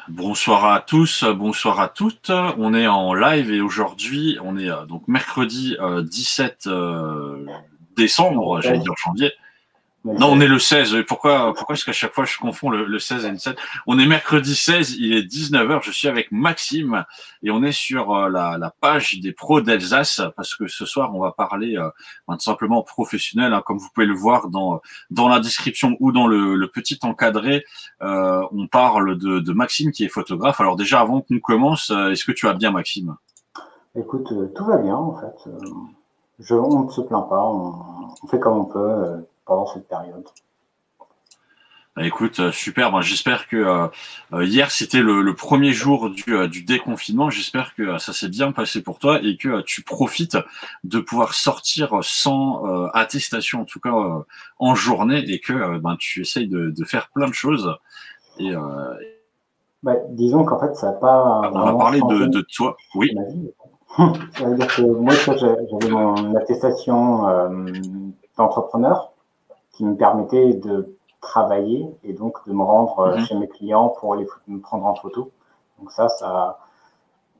Bonsoir à tous, bonsoir à toutes. On est en live et aujourd'hui, on est donc mercredi 17 décembre, j'allais dire janvier. Non, on est le 16. Pourquoi est-ce qu'à chaque fois je confonds le 16 et le 17? On est mercredi 16, il est 19h, je suis avec Maxime et on est sur la page des pros d'Alsace parce que ce soir on va parler tout simplement professionnel, hein, comme vous pouvez le voir dans la description ou dans le petit encadré. On parle de Maxime qui est photographe. Alors déjà avant qu'on commence, est-ce que tu vas bien Maxime? Écoute, tout va bien en fait. On ne se plaint pas, on fait comme on peut pendant cette période. Bah, écoute, super. Ben, j'espère que hier c'était le premier jour du déconfinement. J'espère que ça s'est bien passé pour toi et que tu profites de pouvoir sortir sans attestation, en tout cas en journée, et que ben, tu essayes de faire plein de choses. Et Disons qu'en fait, ça n'a pas on va vraiment parler changé de toi. Oui. ma vie. Ça veut dire que moi, j'avais mon attestation d'entrepreneur qui me permettait de travailler et donc de me rendre chez mes clients pour me prendre en photo. Donc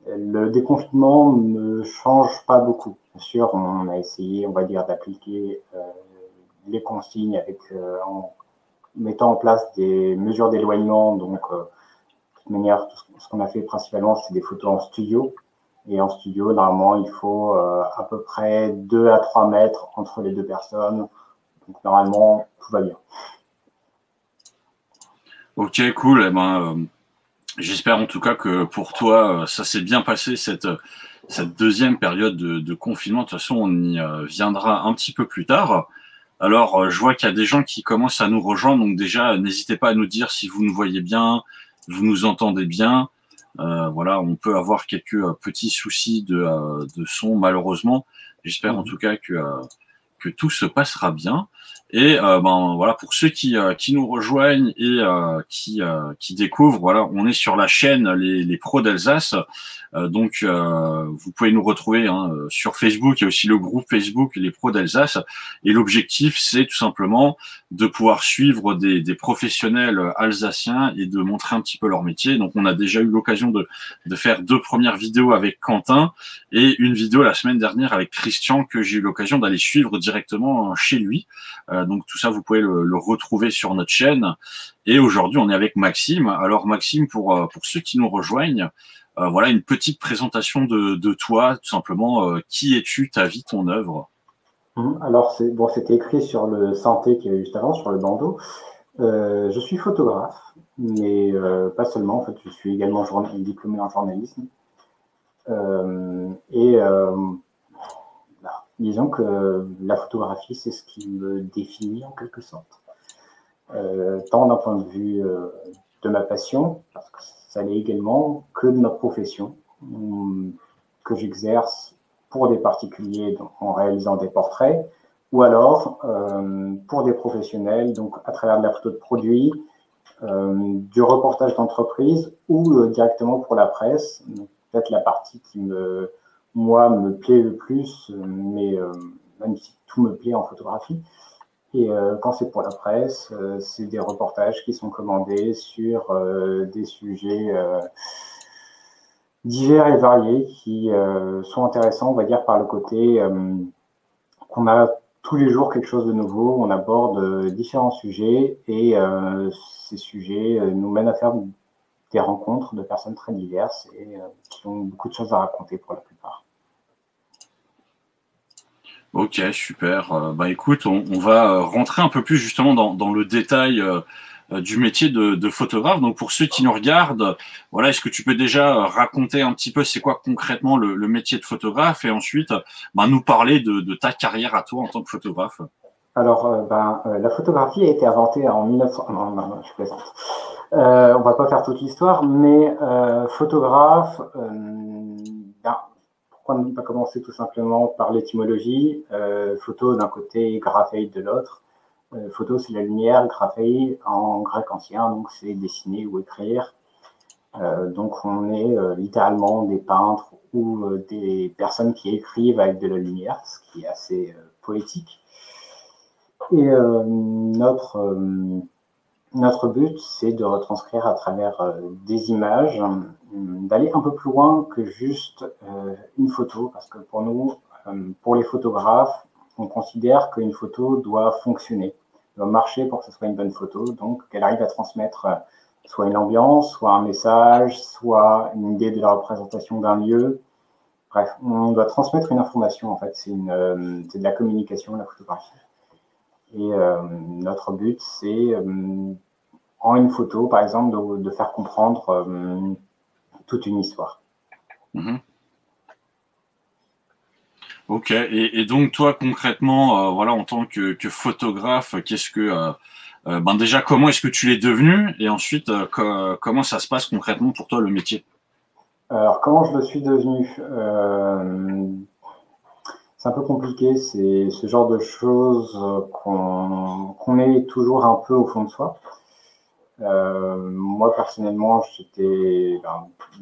le déconfinement ne change pas beaucoup. Bien sûr, on a essayé, on va dire, d'appliquer les consignes en mettant en place des mesures d'éloignement. Donc, de toute manière, ce qu'on a fait principalement, c'est des photos en studio. Et en studio, normalement, il faut à peu près 2 à 3 mètres entre les deux personnes. Donc, normalement, tout va bien. Ok, cool. Eh ben, j'espère en tout cas que pour toi, ça s'est bien passé cette deuxième période de confinement. De toute façon, on y viendra un petit peu plus tard. Alors, je vois qu'il y a des gens qui commencent à nous rejoindre. Donc déjà, n'hésitez pas à nous dire si vous nous voyez bien, vous nous entendez bien. Voilà, on peut avoir quelques petits soucis de son, malheureusement. J'espère en tout cas que tout se passera bien. Et ben voilà, pour ceux qui nous rejoignent et qui découvrent, voilà, on est sur la chaîne les pros d'Alsace. Donc vous pouvez nous retrouver hein, sur Facebook. Il y a aussi le groupe Facebook les pros d'Alsace. Et l'objectif, c'est tout simplement de pouvoir suivre des professionnels alsaciens et de montrer un petit peu leur métier. Donc on a déjà eu l'occasion de faire 2 premières vidéos avec Quentin et une vidéo la semaine dernière avec Christian que j'ai eu l'occasion d'aller suivre directement chez lui. Donc tout ça, vous pouvez le retrouver sur notre chaîne. Et aujourd'hui, on est avec Maxime. Alors Maxime, pour ceux qui nous rejoignent, voilà une petite présentation de toi, tout simplement. Qui es-tu, ta vie, ton œuvre? Alors, c'était écrit sur le synthé qu'il y avait juste avant, sur le bandeau. Je suis photographe, mais pas seulement. En fait, je suis également diplômé en journalisme. Disons que la photographie, c'est ce qui me définit en quelque sorte. Tant d'un point de vue de ma passion, parce que ça l'est également, que de ma profession, que j'exerce pour des particuliers en réalisant des portraits, ou alors pour des professionnels, donc à travers de la photo de produit, du reportage d'entreprise ou directement pour la presse. Peut-être la partie qui me plaît le plus, mais même si tout me plaît en photographie. Et quand c'est pour la presse, c'est des reportages qui sont commandés sur des sujets divers et variés qui sont intéressants, on va dire, par le côté qu'on a tous les jours quelque chose de nouveau, on aborde différents sujets et ces sujets nous mènent à faire des rencontres de personnes très diverses et qui ont beaucoup de choses à raconter pour la plupart. Ok, super. Bah écoute, on va rentrer un peu plus justement dans le détail du métier de photographe. Donc pour ceux qui nous regardent, voilà, est-ce que tu peux déjà raconter un petit peu c'est quoi concrètement le métier de photographe et ensuite bah, nous parler de ta carrière à toi en tant que photographe? Alors, la photographie a été inventée en 1900. Non, non, non, je plaisante. On va pas faire toute l'histoire, mais photographe, pourquoi ne pas commencer tout simplement par l'étymologie? Photo d'un côté, grapheie de l'autre. Photo, c'est la lumière, grapheie en grec ancien, donc c'est dessiner ou écrire. Donc on est littéralement des peintres ou des personnes qui écrivent avec de la lumière, ce qui est assez poétique. Et Notre but, c'est de retranscrire à travers des images, d'aller un peu plus loin que juste une photo, parce que pour nous, pour les photographes, on considère qu'une photo doit fonctionner, doit marcher pour que ce soit une bonne photo, donc qu'elle arrive à transmettre soit une ambiance, soit un message, soit une idée de la représentation d'un lieu. Bref, on doit transmettre une information, en fait, c'est de la communication, la photographie. Et notre but, c'est en une photo, par exemple, de faire comprendre toute une histoire. Ok, et donc toi concrètement, voilà, en tant que photographe, qu'est-ce que, déjà comment est-ce que tu l'es devenu, et ensuite comment ça se passe concrètement pour toi le métier? Alors comment je le suis devenu? C'est un peu compliqué, c'est ce genre de choses qu'on est toujours un peu au fond de soi. Moi personnellement,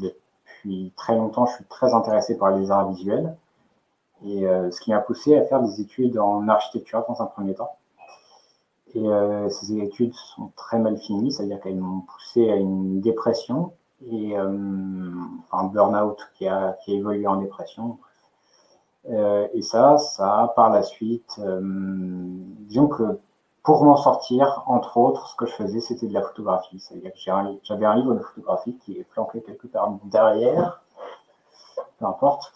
depuis très longtemps, je suis très intéressé par les arts visuels. Et ce qui m'a poussé à faire des études en architecture dans un premier temps. Et ces études sont très mal finies, c'est-à-dire qu'elles m'ont poussé à une dépression et un burn-out qui a évolué en dépression. Et ça a par la suite, disons que pour m'en sortir, entre autres, ce que je faisais, c'était de la photographie. C'est-à-dire que j'avais un livre de photographie qui est planqué quelque part derrière, peu importe.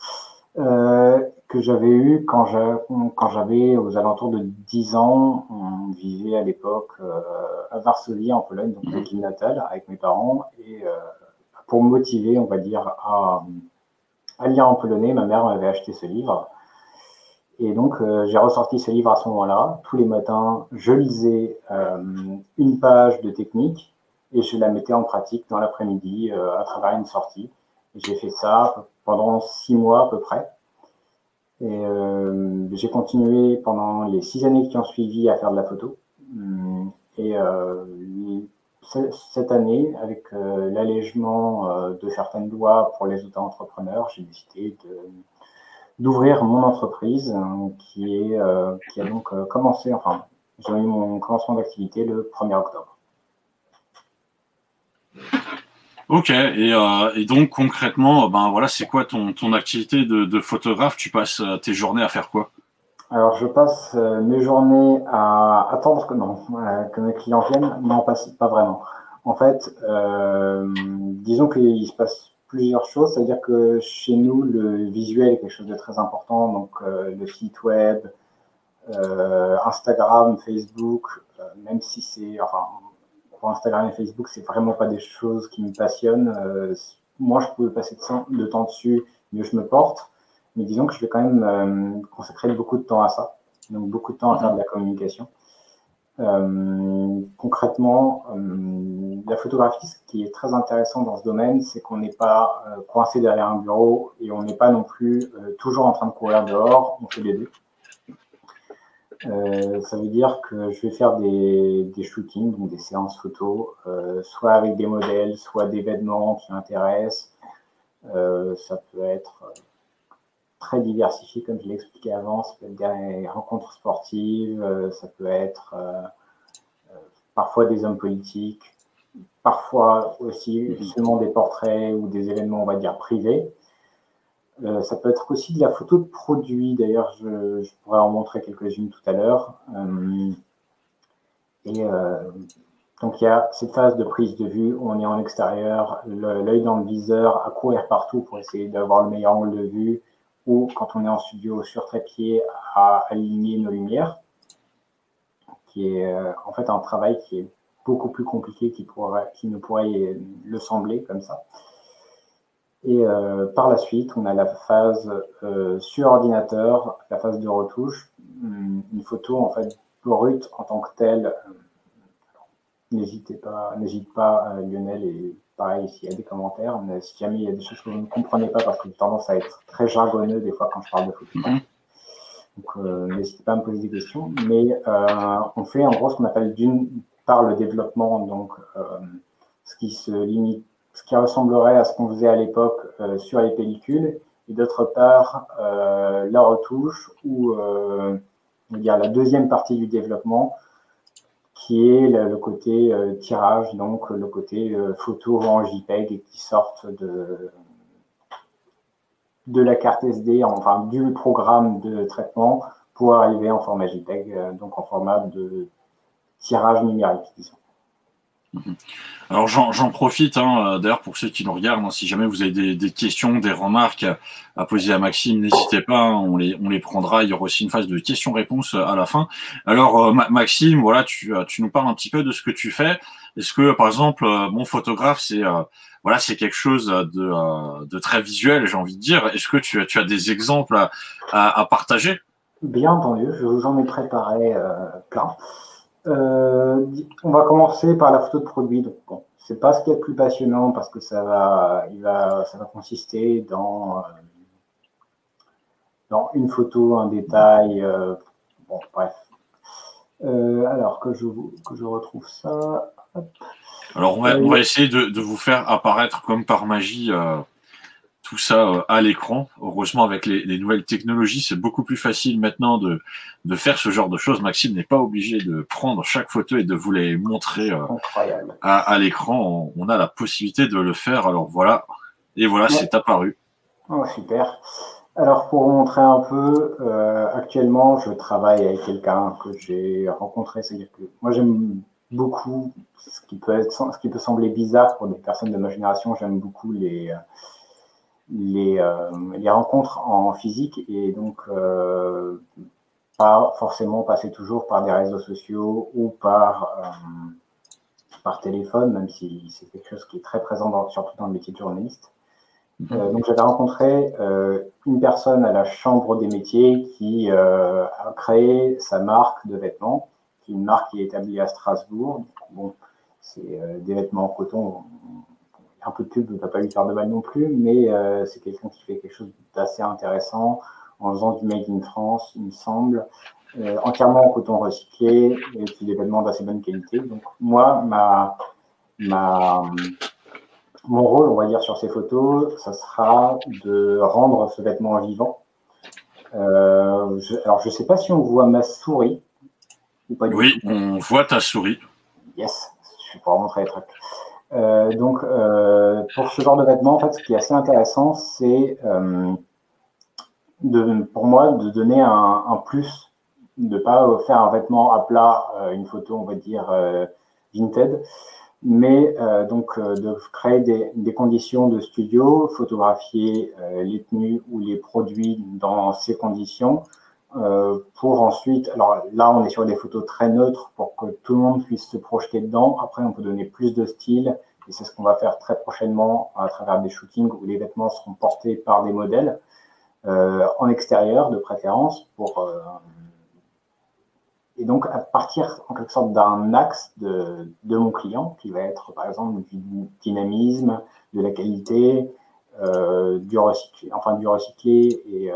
Que j'avais eu quand j'avais aux alentours de 10 ans. On vivait à l'époque à Varsovie, en Pologne, donc avec ville natale, avec mes parents. Et pour me motiver, on va dire, à lire en polonais, ma mère m'avait acheté ce livre. Et donc, j'ai ressorti ce livre à ce moment-là. Tous les matins, je lisais une page de technique et je la mettais en pratique dans l'après-midi à travers une sortie. J'ai fait ça pendant 6 mois à peu près. Et j'ai continué pendant les 6 années qui ont suivi à faire de la photo. Et cette année, avec l'allègement de certaines lois pour les auto-entrepreneurs, j'ai décidé d'ouvrir mon entreprise qui a donc commencé, enfin, j'ai eu mon commencement d'activité le 1er octobre. Ok, et donc concrètement, voilà, c'est quoi ton activité de photographe? Tu passes tes journées à faire quoi? Alors, je passe mes journées à attendre que mes clients viennent. Non, pas vraiment. En fait, disons qu'il se passe plusieurs choses. C'est-à-dire que chez nous, le visuel est quelque chose de très important. Donc, le site web, Instagram, Facebook, même si enfin, pour Instagram et Facebook, c'est vraiment pas des choses qui me passionnent. Moi, je peux passer de temps dessus, mieux je me porte. Mais disons que je vais quand même consacrer beaucoup de temps à ça. Donc, beaucoup de temps à faire de la communication. Concrètement, la photographie, ce qui est très intéressant dans ce domaine, c'est qu'on n'est pas coincé derrière un bureau et on n'est pas non plus toujours en train de courir dehors. On fait les deux. Ça veut dire que je vais faire des shootings, donc des séances photos, soit avec des modèles, soit d'événements qui m'intéressent. Ça peut être très diversifié, comme je l'ai expliqué avant. Ça peut être des rencontres sportives, ça peut être parfois des hommes politiques, parfois aussi seulement des portraits ou des événements, on va dire, privés. Ça peut être aussi de la photo de produits. D'ailleurs, je pourrais en montrer quelques-unes tout à l'heure. Donc, il y a cette phase de prise de vue où on est en extérieur, l'œil dans le viseur, à courir partout pour essayer d'avoir le meilleur angle de vue, ou quand on est en studio sur trépied, à aligner nos lumières, qui est en fait un travail qui est beaucoup plus compliqué qu'il ne pourrait le sembler comme ça. Et par la suite, on a la phase sur ordinateur, la phase de retouche, une photo en fait brute en tant que telle. N'hésite pas, Lionel, et pareil, s'il y a des commentaires, mais si jamais il y a des choses que vous ne comprenez pas, parce que j'ai tendance à être très jargonneux des fois quand je parle de photo. Donc n'hésitez pas à me poser des questions. Mais on fait en gros ce qu'on appelle d'une part le développement, donc ce qui ressemblerait à ce qu'on faisait à l'époque sur les pellicules, et d'autre part la retouche, ou on va dire la deuxième partie du développement, qui est le côté tirage, donc le côté photo en JPEG et qui sortent de la carte SD, enfin du programme de traitement pour arriver en format JPEG, donc en format de tirage numérique, disons. Alors j'en profite, d'ailleurs pour ceux qui nous regardent, si jamais vous avez des questions, des remarques à poser à Maxime, n'hésitez pas, on les prendra. Il y aura aussi une phase de questions-réponses à la fin. Alors Maxime, voilà, tu nous parles un petit peu de ce que tu fais. Est-ce que par exemple, mon photographe, c'est quelque chose de très visuel, j'ai envie de dire. Est-ce que tu as des exemples à partager? Bien entendu, je vous en ai préparé plein. On va commencer par la photo de produit. Donc, bon, c'est pas ce qui est le plus passionnant parce que ça va consister dans une photo, un détail. Bon, bref. Alors que je retrouve ça. Hop. Alors on va essayer de vous faire apparaître comme par magie tout ça à l'écran. Heureusement, avec les nouvelles technologies, c'est beaucoup plus facile maintenant de faire ce genre de choses. Maxime n'est pas obligé de prendre chaque photo et de vous les montrer à l'écran. On a la possibilité de le faire. Alors voilà, et voilà, ouais. C'est apparu. Oh, super. Alors pour vous montrer un peu, actuellement, je travaille avec quelqu'un que j'ai rencontré. C'est-à-dire que moi, j'aime beaucoup ce qui peut sembler bizarre pour des personnes de ma génération. J'aime beaucoup les rencontres en physique et donc pas forcément passer toujours par des réseaux sociaux ou par téléphone, même si c'est quelque chose qui est très présent surtout dans le métier de journaliste. Donc j'avais rencontré une personne à la Chambre des métiers qui a créé sa marque de vêtements, qui est une marque qui est établie à Strasbourg. Donc, bon, c'est des vêtements en coton. Un peu de pub ne va pas lui faire de mal non plus, mais c'est quelqu'un qui fait quelque chose d'assez intéressant en faisant du Made in France, il me semble, entièrement en coton recyclé et puis des vêtements d'assez bonne qualité. Donc moi, mon rôle, on va dire, sur ces photos, ça sera de rendre ce vêtement vivant. Alors, je ne sais pas si on voit ma souris ou pas du tout. Oui, on voit ta souris. Yes, je vais pouvoir montrer les trucs. Donc, pour ce genre de vêtements, en fait, ce qui est assez intéressant, c'est pour moi de donner un plus, de ne pas faire un vêtement à plat, une photo, on va dire, vintage, mais donc de créer des conditions de studio, photographier les tenues ou les produits dans ces conditions, pour ensuite, alors là on est sur des photos très neutres pour que tout le monde puisse se projeter dedans. Après on peut donner plus de style et c'est ce qu'on va faire très prochainement à travers des shootings où les vêtements seront portés par des modèles en extérieur de préférence et donc, à partir, en quelque sorte, d'un axe de mon client, qui va être, par exemple, du dynamisme, de la qualité, du recyclé et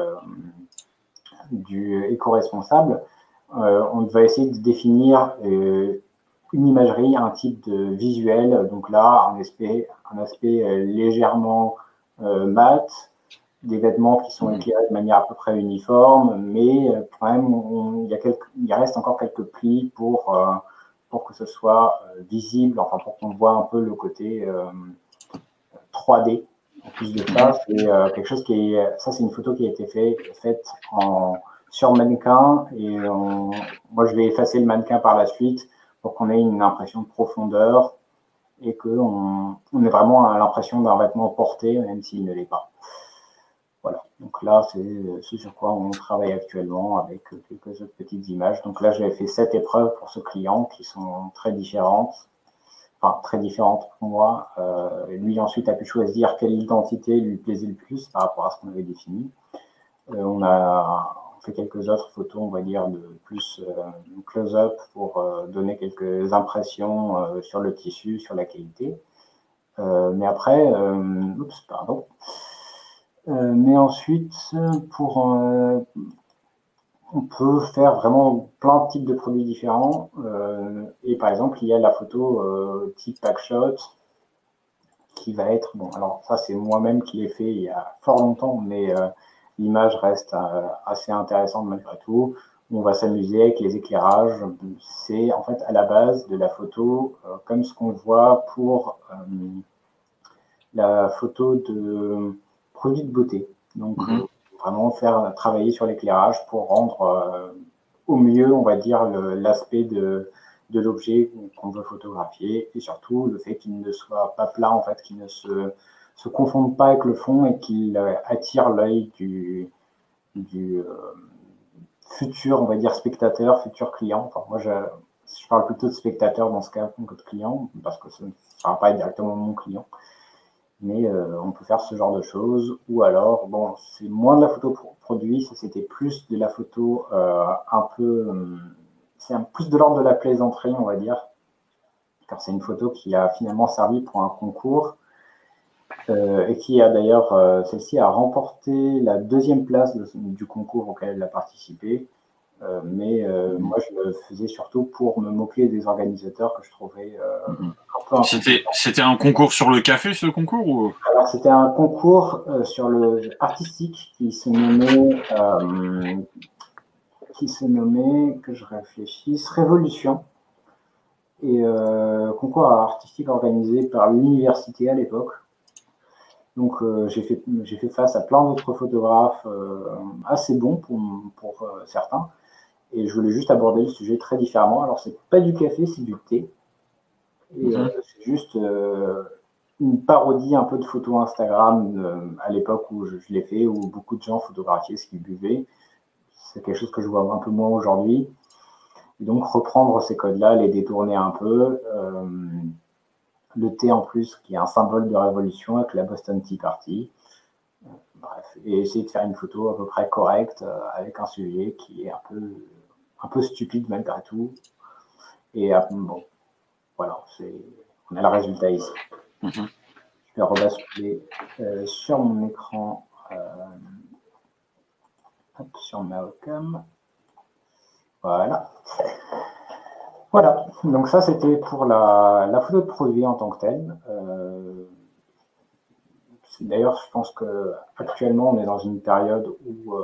du éco-responsable, on va essayer de définir une imagerie, un type de visuel. Donc là, un aspect légèrement mat, des vêtements qui sont éclairés de manière à peu près uniforme, mais quand même, il reste encore quelques plis pour que ce soit visible, enfin pour qu'on voit un peu le côté 3D. En plus de ça, c'est quelque chose c'est une photo qui a été faite sur mannequin, et moi je vais effacer le mannequin par la suite pour qu'on ait une impression de profondeur et qu'on ait vraiment l'impression d'un vêtement porté, même s'il ne l'est pas. Voilà, donc là, c'est ce sur quoi on travaille actuellement avec quelques autres petites images. Donc là, j'avais fait 7 épreuves pour ce client qui sont très différentes, enfin très différentes pour moi. Lui, ensuite, a pu choisir quelle identité lui plaisait le plus par rapport à ce qu'on avait défini. On fait quelques autres photos, on va dire, de plus close-up pour donner quelques impressions sur le tissu, sur la qualité. Mais après, mais ensuite, on peut faire vraiment plein de types de produits différents. Et par exemple, il y a la photo type packshot qui va être, bon, alors ça c'est moi-même qui l'ai fait il y a fort longtemps, mais l'image reste assez intéressante malgré tout. On va s'amuser avec les éclairages. C'est en fait à la base de la photo, comme ce qu'on voit pour la photo de produits de beauté. Donc, vraiment faire travailler sur l'éclairage pour rendre au mieux, on va dire, l'aspect de l'objet qu'on veut photographier, et surtout le fait qu'il ne soit pas plat, en fait, qu'il ne se confonde pas avec le fond et qu'il attire l'œil du futur, on va dire, spectateur, futur client. Enfin, moi, je parle plutôt de spectateur dans ce cas que de client, parce que ça ne sera pas directement mon client. Mais on peut faire ce genre de choses. Ou alors, bon, c'est moins de la photo produit, ça c'était plus de la photo un peu... c'est plus de l'ordre de la plaisanterie, on va dire. Car c'est une photo qui a finalement servi pour un concours. Et qui a d'ailleurs, celle-ci a remporté la 2e place du concours auquel elle a participé. Mais moi, je le faisais surtout pour me moquer des organisateurs que je trouvais un peu... C'était un concours sur le café, ce concours ou... Alors, c'était un concours sur le artistique qui se nommait, que je réfléchisse, Révolution. Et concours artistique organisé par l'université à l'époque. Donc, j'ai fait face à plein d'autres photographes assez bons pour certains. Et je voulais juste aborder le sujet très différemment. Alors, c'est pas du café, c'est du thé. Et c'est juste une parodie un peu de photos Instagram à l'époque où je l'ai fait, où beaucoup de gens photographiaient ce qu'ils buvaient. C'est quelque chose que je vois un peu moins aujourd'hui. Et donc, reprendre ces codes-là, les détourner un peu. Le thé en plus, qui est un symbole de révolution avec la Boston Tea Party. Bref, et essayer de faire une photo à peu près correcte avec un sujet qui est un peu stupide malgré tout. Et bon, voilà, on a le résultat ici. Je vais rebasculer sur mon écran, sur ma webcam. Voilà. Voilà, donc ça c'était pour la photo de produit en tant que telle. D'ailleurs, je pense qu'actuellement on est dans une période où,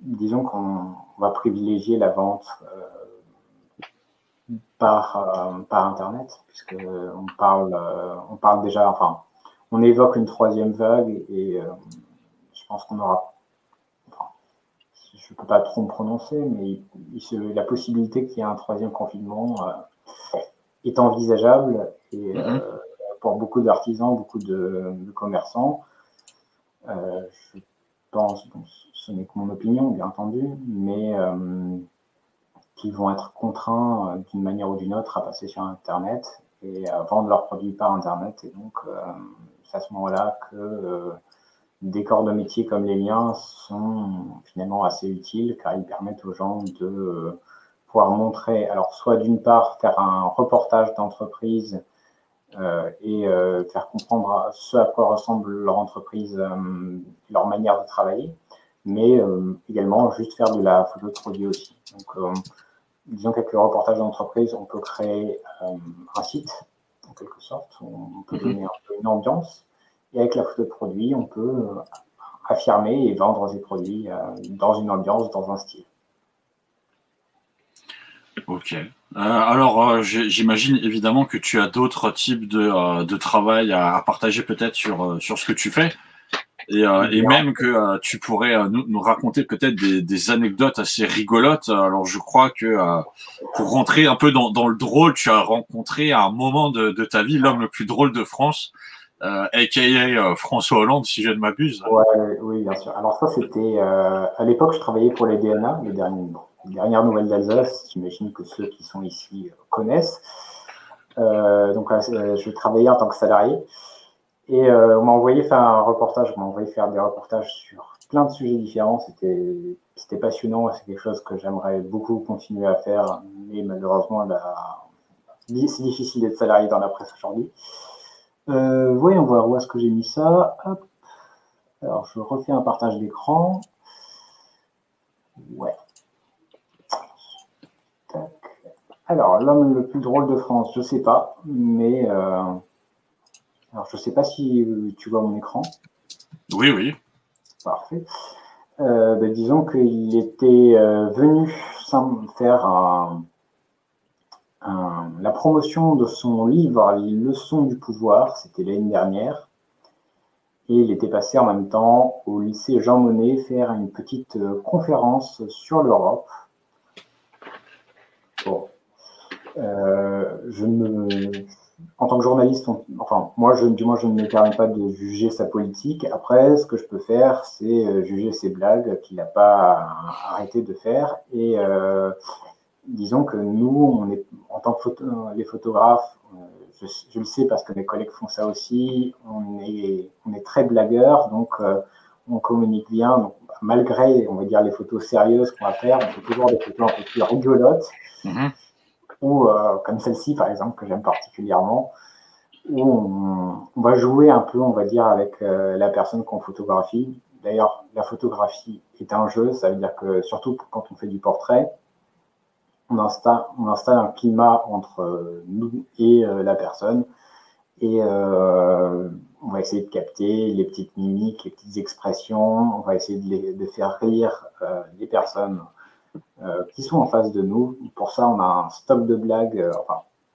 disons qu'on va privilégier la vente par Internet, puisqu'on parle déjà, enfin, on évoque une 3e vague et je pense qu'on aura, enfin, je ne peux pas trop me prononcer, mais la possibilité qu'il y ait un 3e confinement est envisageable et pour beaucoup d'artisans, beaucoup de commerçants, je pense, bon, ce n'est que mon opinion bien entendu, mais qui vont être contraints d'une manière ou d'une autre à passer sur Internet et à vendre leurs produits par Internet. Et donc, c'est à ce moment-là que des corps de métier comme les miens sont finalement assez utiles, car ils permettent aux gens de pouvoir montrer, alors soit d'une part faire un reportage d'entreprise et faire comprendre ce à quoi ressemble leur entreprise, leur manière de travailler, mais également juste faire de la photo de produit aussi. Donc, disons qu'avec le reportage d'entreprise, on peut créer un site, en quelque sorte, on peut donner un peu une ambiance, et avec la photo de produit, on peut affirmer et vendre ses produits dans une ambiance, dans un style. Ok. Alors, j'imagine évidemment que tu as d'autres types de travail à partager peut-être sur ce que tu fais. Et même que tu pourrais nous raconter peut-être des anecdotes assez rigolotes. Alors, je crois que pour rentrer un peu dans le drôle, tu as rencontré à un moment de ta vie l'homme le plus drôle de France, a.k.a. François Hollande, si je ne m'abuse. Ouais, oui, bien sûr. Alors ça, c'était... à l'époque, je travaillais pour les DNA, les dernières nouvelles d'Alsace. J'imagine que ceux qui sont ici connaissent. Donc, je travaillais en tant que salarié. Et on m'a envoyé faire un reportage, on m'a envoyé faire des reportages sur plein de sujets différents. C'était passionnant, c'est quelque chose que j'aimerais beaucoup continuer à faire, mais malheureusement, c'est difficile d'être salarié dans la presse aujourd'hui. Voyons voir où est-ce que j'ai mis ça. Hop. Alors, je refais un partage d'écran. Ouais. Tac. Alors, l'homme le plus drôle de France, je sais pas, mais alors je sais pas si tu vois mon écran. Oui, oui. Parfait. Disons qu'il était venu faire la promotion de son livre Les leçons du pouvoir, c'était l'année dernière, et il était passé en même temps au lycée Jean Monnet faire une petite conférence sur l'Europe. Bon. En tant que journaliste, moi, je ne me permets pas de juger sa politique. Après, ce que je peux faire, c'est juger ses blagues qu'il n'a pas arrêté de faire. Et disons que nous, en tant que les photographes, je le sais parce que mes collègues font ça aussi, on est très blagueurs, donc on communique bien. Donc, malgré, on va dire, les photos sérieuses qu'on va faire, on fait toujours des photos un peu plus rigolotes. Ou comme celle-ci, par exemple, que j'aime particulièrement, où on va jouer un peu, on va dire, avec la personne qu'on photographie. D'ailleurs, la photographie est un jeu, ça veut dire que, surtout quand on fait du portrait, on installe un climat entre nous et la personne, et on va essayer de capter les petites mimiques, les petites expressions, on va essayer de faire rire les personnes qui sont en face de nous. Pour ça, on a un stock de blagues,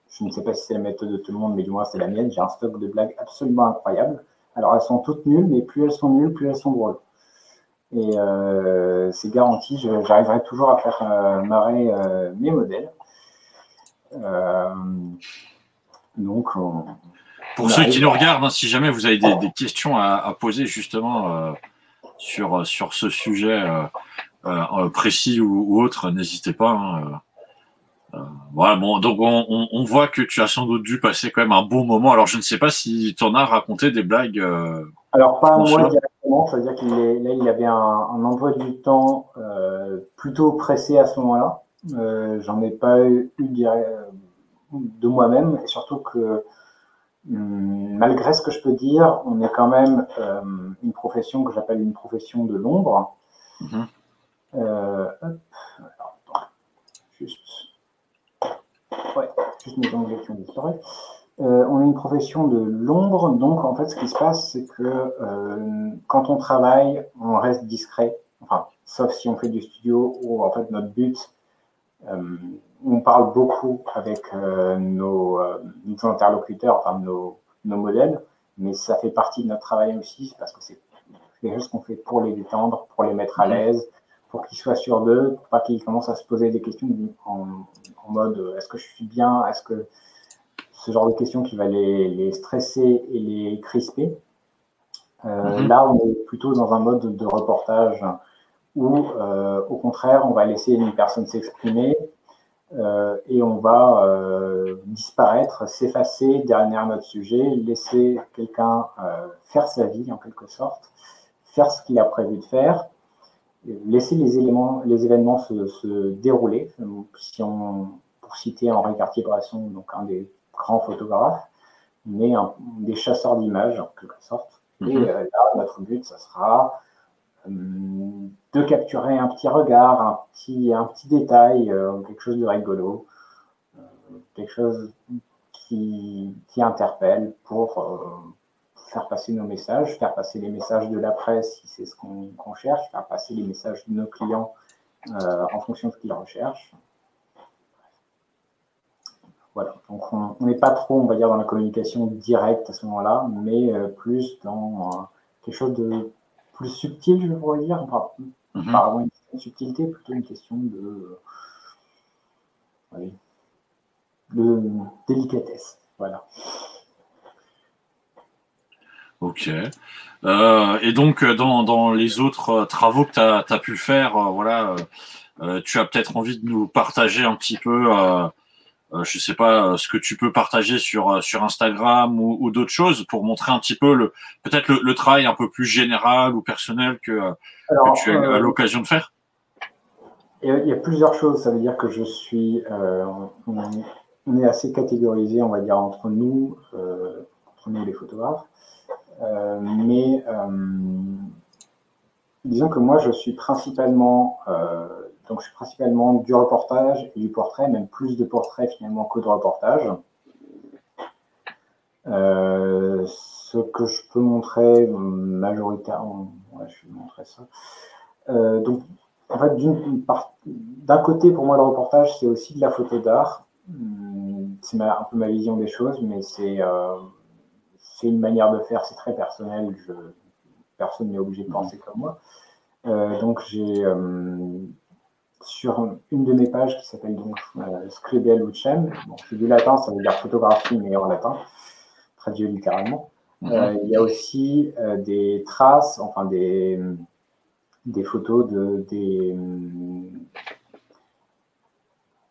je ne sais pas si c'est la méthode de tout le monde, mais du moins c'est la mienne, j'ai un stock de blagues absolument incroyable. Alors elles sont toutes nulles, mais plus elles sont nulles, plus elles sont drôles. Et c'est garanti, j'arriverai toujours à faire marrer mes modèles. Donc, pour ceux qui nous regardent, si jamais vous avez des questions à poser justement sur ce sujet précis ou autre, n'hésitez pas. Voilà, bon, donc on voit que tu as sans doute dû passer quand même un bon moment. Alors je ne sais pas si tu en as raconté des blagues. Alors pas moi directement, c'est-à-dire il avait un emploi du temps plutôt pressé à ce moment-là. J'en ai pas eu de moi-même, et surtout que malgré ce que je peux dire, on est quand même une profession que j'appelle une profession de l'ombre. Juste mes onglets qui ont disparu. On est une profession de l'ombre, donc en fait ce qui se passe, c'est que quand on travaille, on reste discret, sauf si on fait du studio, où en fait notre but, on parle beaucoup avec nos interlocuteurs, nos modèles, mais ça fait partie de notre travail aussi, parce que c'est quelque chose qu'on fait pour les détendre, pour les mettre à l'aise, pour qu'ils soient sûrs d'eux, pour pas qu'ils commencent à se poser des questions en mode est-ce que je suis bien, est-ce que ce genre de questions qui va les stresser et les crisper. Là, on est plutôt dans un mode de reportage où, au contraire, on va laisser une personne s'exprimer et on va disparaître, s'effacer derrière notre sujet, laisser quelqu'un faire sa vie en quelque sorte, faire ce qu'il a prévu de faire, laisser les événements se dérouler. Pour citer Henri Cartier-Bresson, donc un des grands photographes, mais des chasseurs d'images en quelque sorte. Et là, notre but, ça sera de capturer un petit regard, un petit détail, quelque chose de rigolo, quelque chose qui interpelle pour faire passer nos messages, faire passer les messages de la presse si c'est ce qu'on cherche, faire passer les messages de nos clients en fonction de ce qu'ils recherchent. Voilà, donc on n'est pas trop, on va dire, dans la communication directe à ce moment-là, mais plus dans quelque chose de plus subtil, je pourrais dire. Pas vraiment une question de subtilité, plutôt une question de délicatesse. Voilà. Ok. Et donc, dans les autres travaux que tu as pu faire, tu as peut-être envie de nous partager un petit peu je sais pas ce que tu peux partager sur Instagram ou d'autres choses pour montrer un petit peu peut-être le travail un peu plus général ou personnel que tu as l'occasion de faire. Il y a plusieurs choses. Ça veut dire que je suis, on est assez catégorisé, on va dire, entre nous les photographes. Mais disons que moi, je suis principalement du reportage et du portrait, même plus de portrait finalement que de reportage. Ce que je peux montrer majoritairement, je vais montrer ça. Donc, en fait, d'un côté, pour moi, le reportage, c'est aussi de la photo d'art. C'est un peu ma vision des choses, mais c'est une manière de faire, c'est très personnel. Personne n'est obligé de penser comme moi. Donc, j'ai sur une de mes pages qui s'appelle donc Scribel Lucem, bon, c'est du latin, ça veut dire photographie, mais en latin, traduit littéralement. Il y a aussi des traces, enfin des photos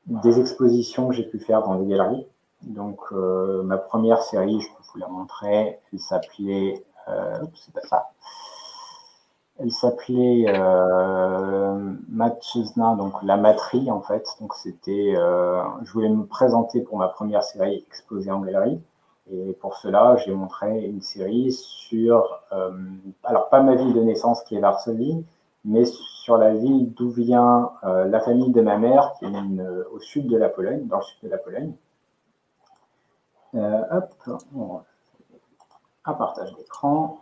des expositions que j'ai pu faire dans des galeries. Donc, ma première série, je peux vous la montrer, elle s'appelait, c'est pas ça, elle s'appelait Matchesna, donc la materie en fait. Donc, c'était, je voulais me présenter pour ma première série exposée en galerie. Et pour cela, j'ai montré une série sur, alors pas ma ville de naissance qui est Varsovie, mais sur la ville d'où vient la famille de ma mère, qui est au sud de la Pologne, dans le sud de la Pologne. Hop, un partage d'écran.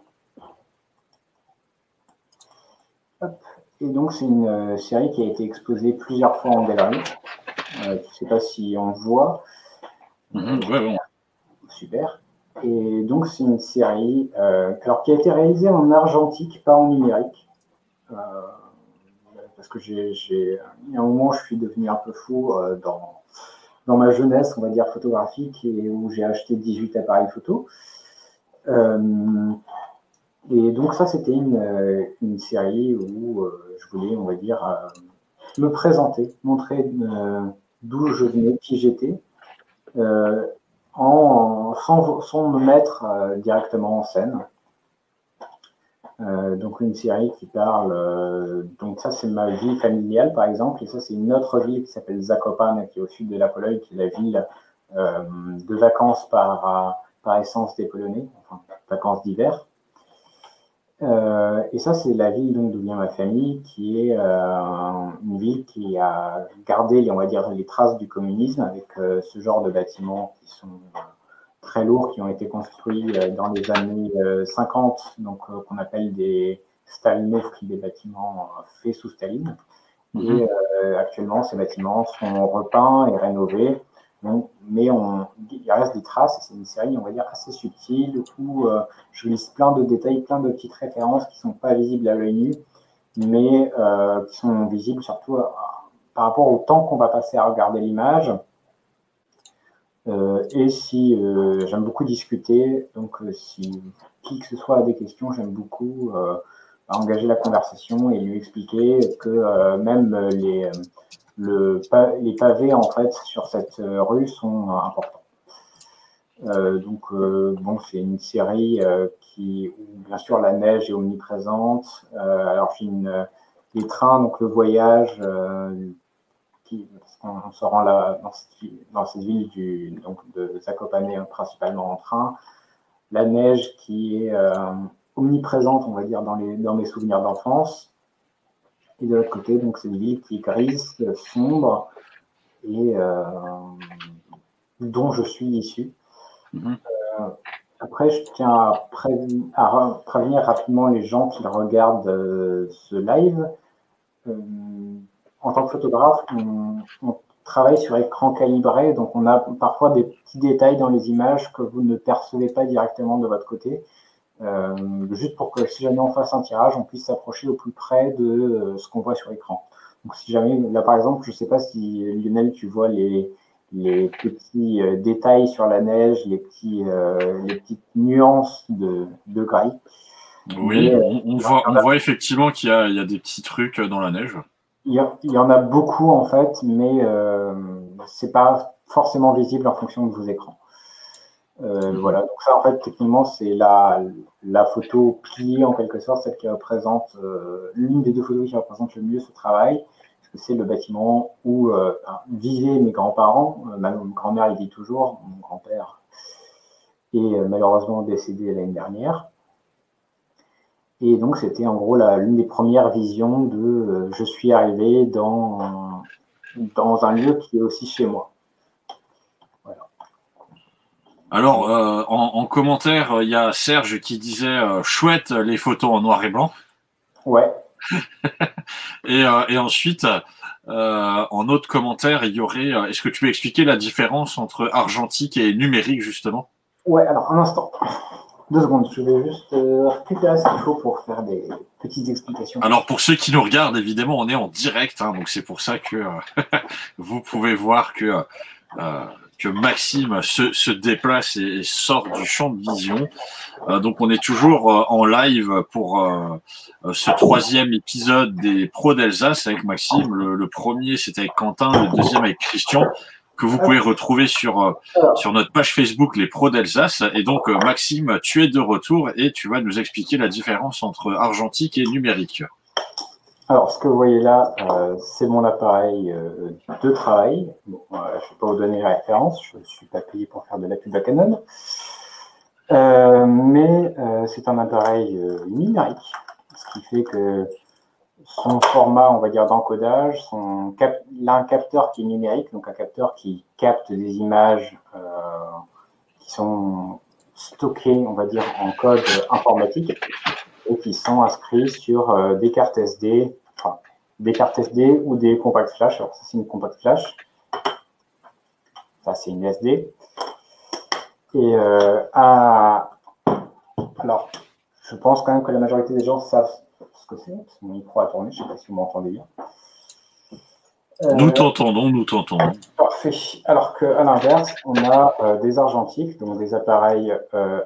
Et donc, c'est une série qui a été exposée plusieurs fois en galerie. Je ne sais pas si on voit. Ouais. Super. Et donc, c'est une série alors, qui a été réalisée en argentique, pas en numérique. Parce que il y a un moment, je suis devenu un peu fou dans ma jeunesse, on va dire, photographique, et où j'ai acheté 18 appareils photo. Et donc ça, c'était une série où je voulais, on va dire, me présenter, montrer d'où je venais, qui j'étais, sans me mettre directement en scène. Donc une série qui parle, donc ça c'est ma vie familiale par exemple, et ça c'est une autre ville qui s'appelle Zakopane, qui est au sud de la Pologne, qui est la ville de vacances par essence des Polonais, enfin vacances d'hiver. Et ça c'est la ville d'où vient ma famille, qui est une ville qui a gardé, on va dire, les traces du communisme avec ce genre de bâtiments qui sont très lourds, qui ont été construits dans les années 50, donc qu'on appelle des Stalinovki, des bâtiments faits sous Staline. Et actuellement, ces bâtiments sont repeints et rénovés. Donc, mais il reste des traces, et c'est une série, on va dire, assez subtile, où je liste plein de détails, plein de petites références qui ne sont pas visibles à l'œil nu, mais qui sont visibles surtout par rapport au temps qu'on va passer à regarder l'image. Et si j'aime beaucoup discuter, donc si qui que ce soit a des questions, j'aime beaucoup engager la conversation et lui expliquer que même les pavés en fait sur cette rue sont importants. Donc bon, c'est une série où bien sûr la neige est omniprésente. Alors j'ai les trains, donc le voyage. On se rend là dans cette ville donc de Zakopane principalement en train. La neige qui est omniprésente, on va dire, dans mes souvenirs d'enfance. Et de l'autre côté, donc cette ville qui est grise, sombre, et dont je suis issu. Après, je tiens à prévenir rapidement les gens qui regardent ce live. En tant que photographe, on travaille sur écran calibré, donc on a parfois des petits détails dans les images que vous ne percevez pas directement de votre côté, juste pour que si jamais on fasse un tirage, on puisse s'approcher au plus près de ce qu'on voit sur écran. Donc si jamais, là par exemple, je ne sais pas si Lionel, tu vois les petits détails sur la neige, les petites nuances de gris. Oui, on voit effectivement qu'il y a des petits trucs dans la neige. Il y en a beaucoup en fait, mais c'est pas forcément visible en fonction de vos écrans. Voilà, donc ça en fait techniquement c'est la photo pliée en quelque sorte, celle qui représente l'une des deux photos qui représente le mieux ce travail, parce que c'est le bâtiment où vivaient mes grands-parents. Ma grand-mère y vit toujours, mon grand-père est malheureusement décédé l'année dernière. Et donc, c'était en gros l'une des premières visions de je suis arrivé dans un lieu qui est aussi chez moi. Voilà. Alors, en commentaire, il y a Serge qui disait chouette les photos en noir et blanc. Ouais, Et ensuite, en autre commentaire, il y aurait. Est-ce que tu peux expliquer la différence entre argentique et numérique, justement? Ouais, alors un instant. 2 secondes, je vais juste récupérer ce qu'il faut pour faire des petites explications. Alors, pour ceux qui nous regardent, évidemment, on est en direct, hein, donc c'est pour ça que vous pouvez voir que Maxime se déplace et sort du champ de vision. Donc, on est toujours en live pour ce 3e épisode des Pros d'Alsace avec Maxime. Le premier, c'était avec Quentin, le deuxième avec Christian, que vous pouvez retrouver sur notre page Facebook, les Pros d'Alsace. Et donc, Maxime, tu es de retour et tu vas nous expliquer la différence entre argentique et numérique. Alors, ce que vous voyez là, c'est mon appareil de travail. Bon, je ne vais pas vous donner la référence, je ne suis pas payé pour faire de la pub à Canon. Mais c'est un appareil numérique, ce qui fait que son format, on va dire, d'encodage, il a un capteur qui est numérique, donc un capteur qui capte des images qui sont stockées, on va dire, en code informatique et qui sont inscrits sur des cartes SD, enfin, des cartes SD ou des compacts flash. Alors ça, c'est une compact flash. Ça, c'est une SD. Et alors, je pense quand même que la majorité des gens savent ce que c'est. Mon micro a tourné, je ne sais pas si vous m'entendez bien. Nous t'entendons. Parfait. Alors qu'à l'inverse, on a des argentiques, donc des appareils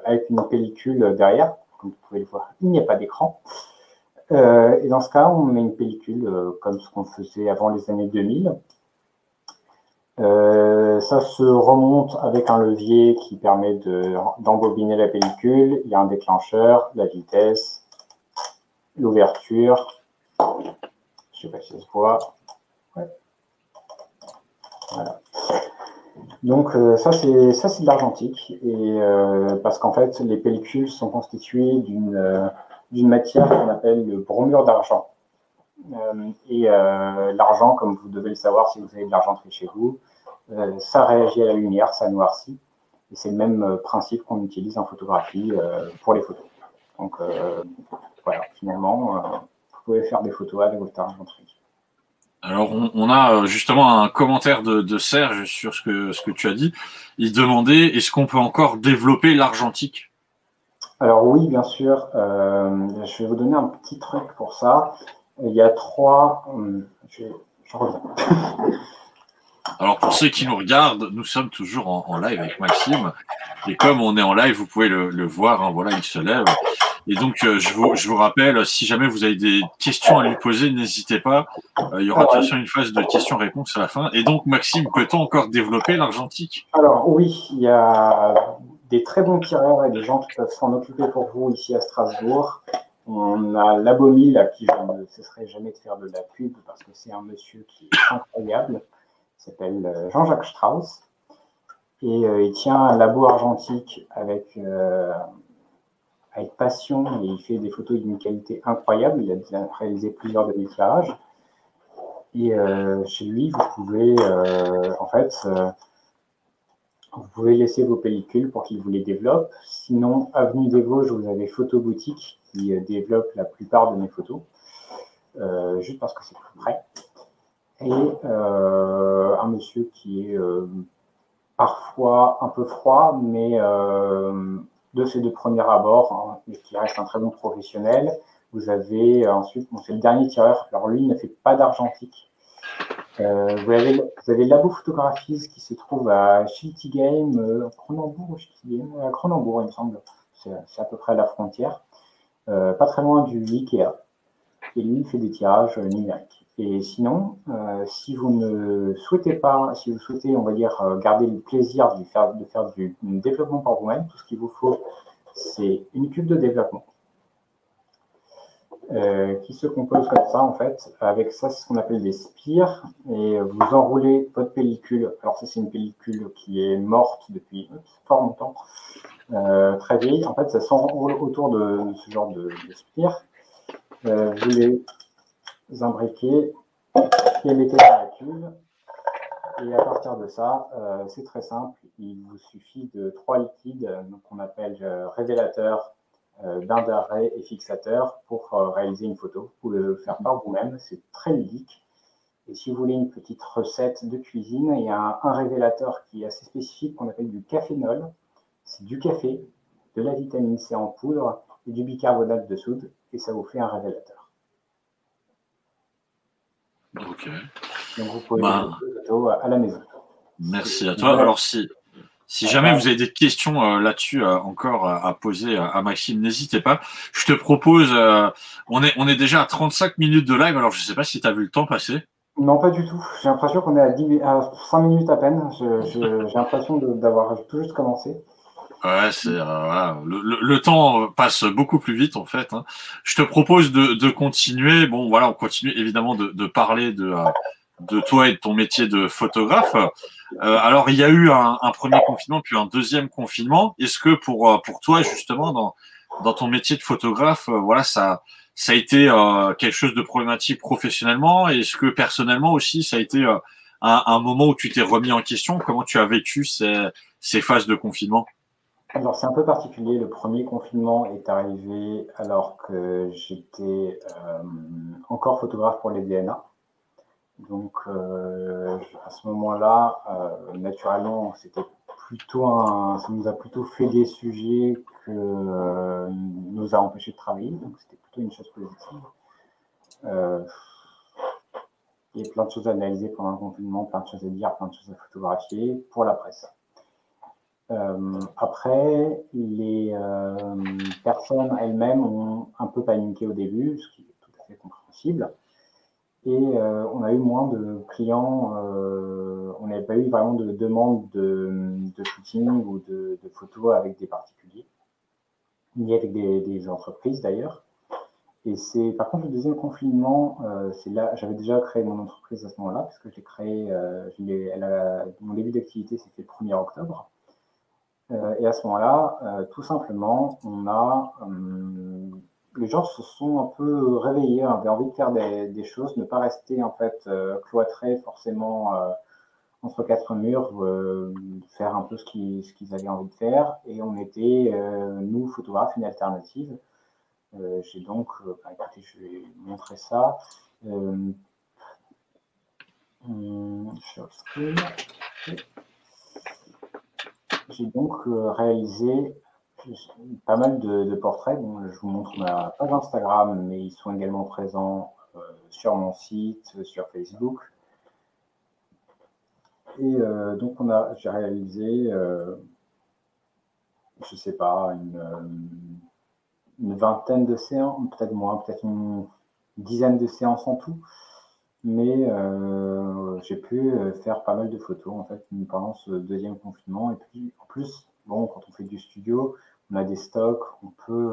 avec une pellicule derrière. Comme vous pouvez le voir, il n'y a pas d'écran. Et dans ce cas, on met une pellicule comme ce qu'on faisait avant les années 2000. Ça se remonte avec un levier qui permet d'embobiner la pellicule. Il y a un déclencheur, la vitesse, l'ouverture. Je ne sais pas si ça se voit. Ouais. Voilà. Donc ça c'est de l'argentique, et parce qu'en fait les pellicules sont constituées d'une matière qu'on appelle le bromure d'argent. L'argent, comme vous devez le savoir si vous avez de l'argenterie chez vous, ça réagit à la lumière, ça noircit. Et c'est le même principe qu'on utilise en photographie pour les photos. Donc voilà, finalement, vous pouvez faire des photos avec votre argenterie. Alors, on a justement un commentaire de Serge sur ce que tu as dit. Il demandait, est-ce qu'on peut encore développer l'argentique? Alors oui, bien sûr. Je vais vous donner un petit truc pour ça. Il y a 3... je reviens. Alors, pour ceux qui nous regardent, nous sommes toujours en live avec Maxime. Et comme on est en live, vous pouvez le voir. Hein, voilà, il se lève. Et donc, je vous rappelle, si jamais vous avez des questions à lui poser, n'hésitez pas. Il y aura de toute façon une phase de questions-réponses à la fin. Et donc, Maxime, peut-on encore développer l'argentique? Alors oui, il y a des très bons tireurs et des gens qui peuvent s'en occuper pour vous ici à Strasbourg. On a Labomil, à qui je ne cesserai jamais de faire de la pub parce que c'est un monsieur qui est incroyable. Il s'appelle Jean-Jacques Strauss. Et il tient un labo argentique avec passion, et il fait des photos d'une qualité incroyable. Il a déjà réalisé plusieurs demi-tirages. Et chez lui, vous pouvez vous pouvez laisser vos pellicules pour qu'il vous les développe. Sinon, avenue des Vosges, vous avez Photo Boutique qui développe la plupart de mes photos, juste parce que c'est plus près. Et un monsieur qui est parfois un peu froid, mais de ces 2 premiers abords, hein, qui reste un très bon professionnel. Vous avez ensuite, bon, c'est le dernier tireur, alors lui, il ne fait pas d'argentique. Vous avez Labo Photographies qui se trouve à Shilty Game, Cronenbourg, à Cronenbourg, il me semble. C'est à peu près à la frontière. Pas très loin du Ikea. Et lui, il fait des tirages numériques. Et sinon, si vous ne souhaitez pas, si vous souhaitez, on va dire, garder le plaisir de faire du développement par vous-même, tout ce qu'il vous faut, c'est une cube de développement qui se compose comme ça, en fait. Avec ça, c'est ce qu'on appelle des spires. Et vous enroulez votre pellicule. Alors ça, c'est une pellicule qui est morte depuis fort longtemps, très vieille. En fait, ça s'enroule autour de ce genre de spires. Vous les imbriquez, les mettez dans la cuve, et à partir de ça, c'est très simple. Il vous suffit de 3 liquides qu'on appelle révélateur, bain d'arrêt et fixateur pour réaliser une photo. Vous pouvez le faire par vous-même, c'est très ludique. Et si vous voulez une petite recette de cuisine, il y a un révélateur qui est assez spécifique qu'on appelle du cafénol. C'est du café, de la vitamine C en poudre et du bicarbonate de soude, et ça vous fait un révélateur. Ok. Donc vous pouvez faire des photos à la maison. Merci à toi. Alors si jamais vous avez des questions là-dessus encore à poser à Maxime, n'hésitez pas. Je te propose, on est déjà à 35 minutes de live, alors je ne sais pas si tu as vu le temps passer. Non, pas du tout. J'ai l'impression qu'on est à 5 minutes à peine. J'ai l'impression d'avoir tout juste commencé. Ouais, voilà. Le temps passe beaucoup plus vite en fait. Hein. Je te propose de continuer. Bon, voilà, on continue évidemment de parler de toi et de ton métier de photographe. Alors, il y a eu un premier confinement, puis un deuxième confinement. Est-ce que pour toi justement dans ton métier de photographe, voilà, ça a été quelque chose de problématique professionnellement? Est-ce que personnellement aussi, ça a été un moment où tu t'es remis en question? Comment tu as vécu ces phases de confinement? Alors, c'est un peu particulier. Le premier confinement est arrivé alors que j'étais encore photographe pour les DNA. Donc, à ce moment-là, naturellement, ça nous a plutôt fait des sujets que nous a empêchés de travailler. Donc, c'était plutôt une chose positive. Il y a plein de choses à analyser pendant le confinement, plein de choses à dire, plein de choses à photographier pour la presse. Après, les personnes elles-mêmes ont un peu paniqué au début, ce qui est tout à fait compréhensible. Et on a eu moins de clients, on n'avait pas eu vraiment de demande de shooting ou de photos avec des particuliers, ni avec des entreprises d'ailleurs. Et c'est par contre le deuxième confinement, c'est là, j'avais déjà créé mon entreprise à ce moment-là, parce que je l'ai créée, mon début d'activité s'est fait le 1er octobre. Et à ce moment-là, tout simplement, les gens se sont un peu réveillés, avaient envie de faire des choses, ne pas rester en fait cloîtrés forcément entre quatre murs, faire un peu ce qu'ils avaient envie de faire. Et on était, nous, photographes, une alternative. J'ai donc, écoutez, je vais montrer ça. Share screen. J'ai donc réalisé pas mal de portraits. Bon, je vous montre ma page Instagram, mais ils sont également présents sur mon site, sur Facebook. Et donc, j'ai réalisé, je ne sais pas, une vingtaine de séances, peut-être moins, peut-être une dizaine de séances en tout. Mais j'ai pu faire pas mal de photos en fait pendant ce deuxième confinement. Et puis en plus, bon, quand on fait du studio, on a des stocks, on peut,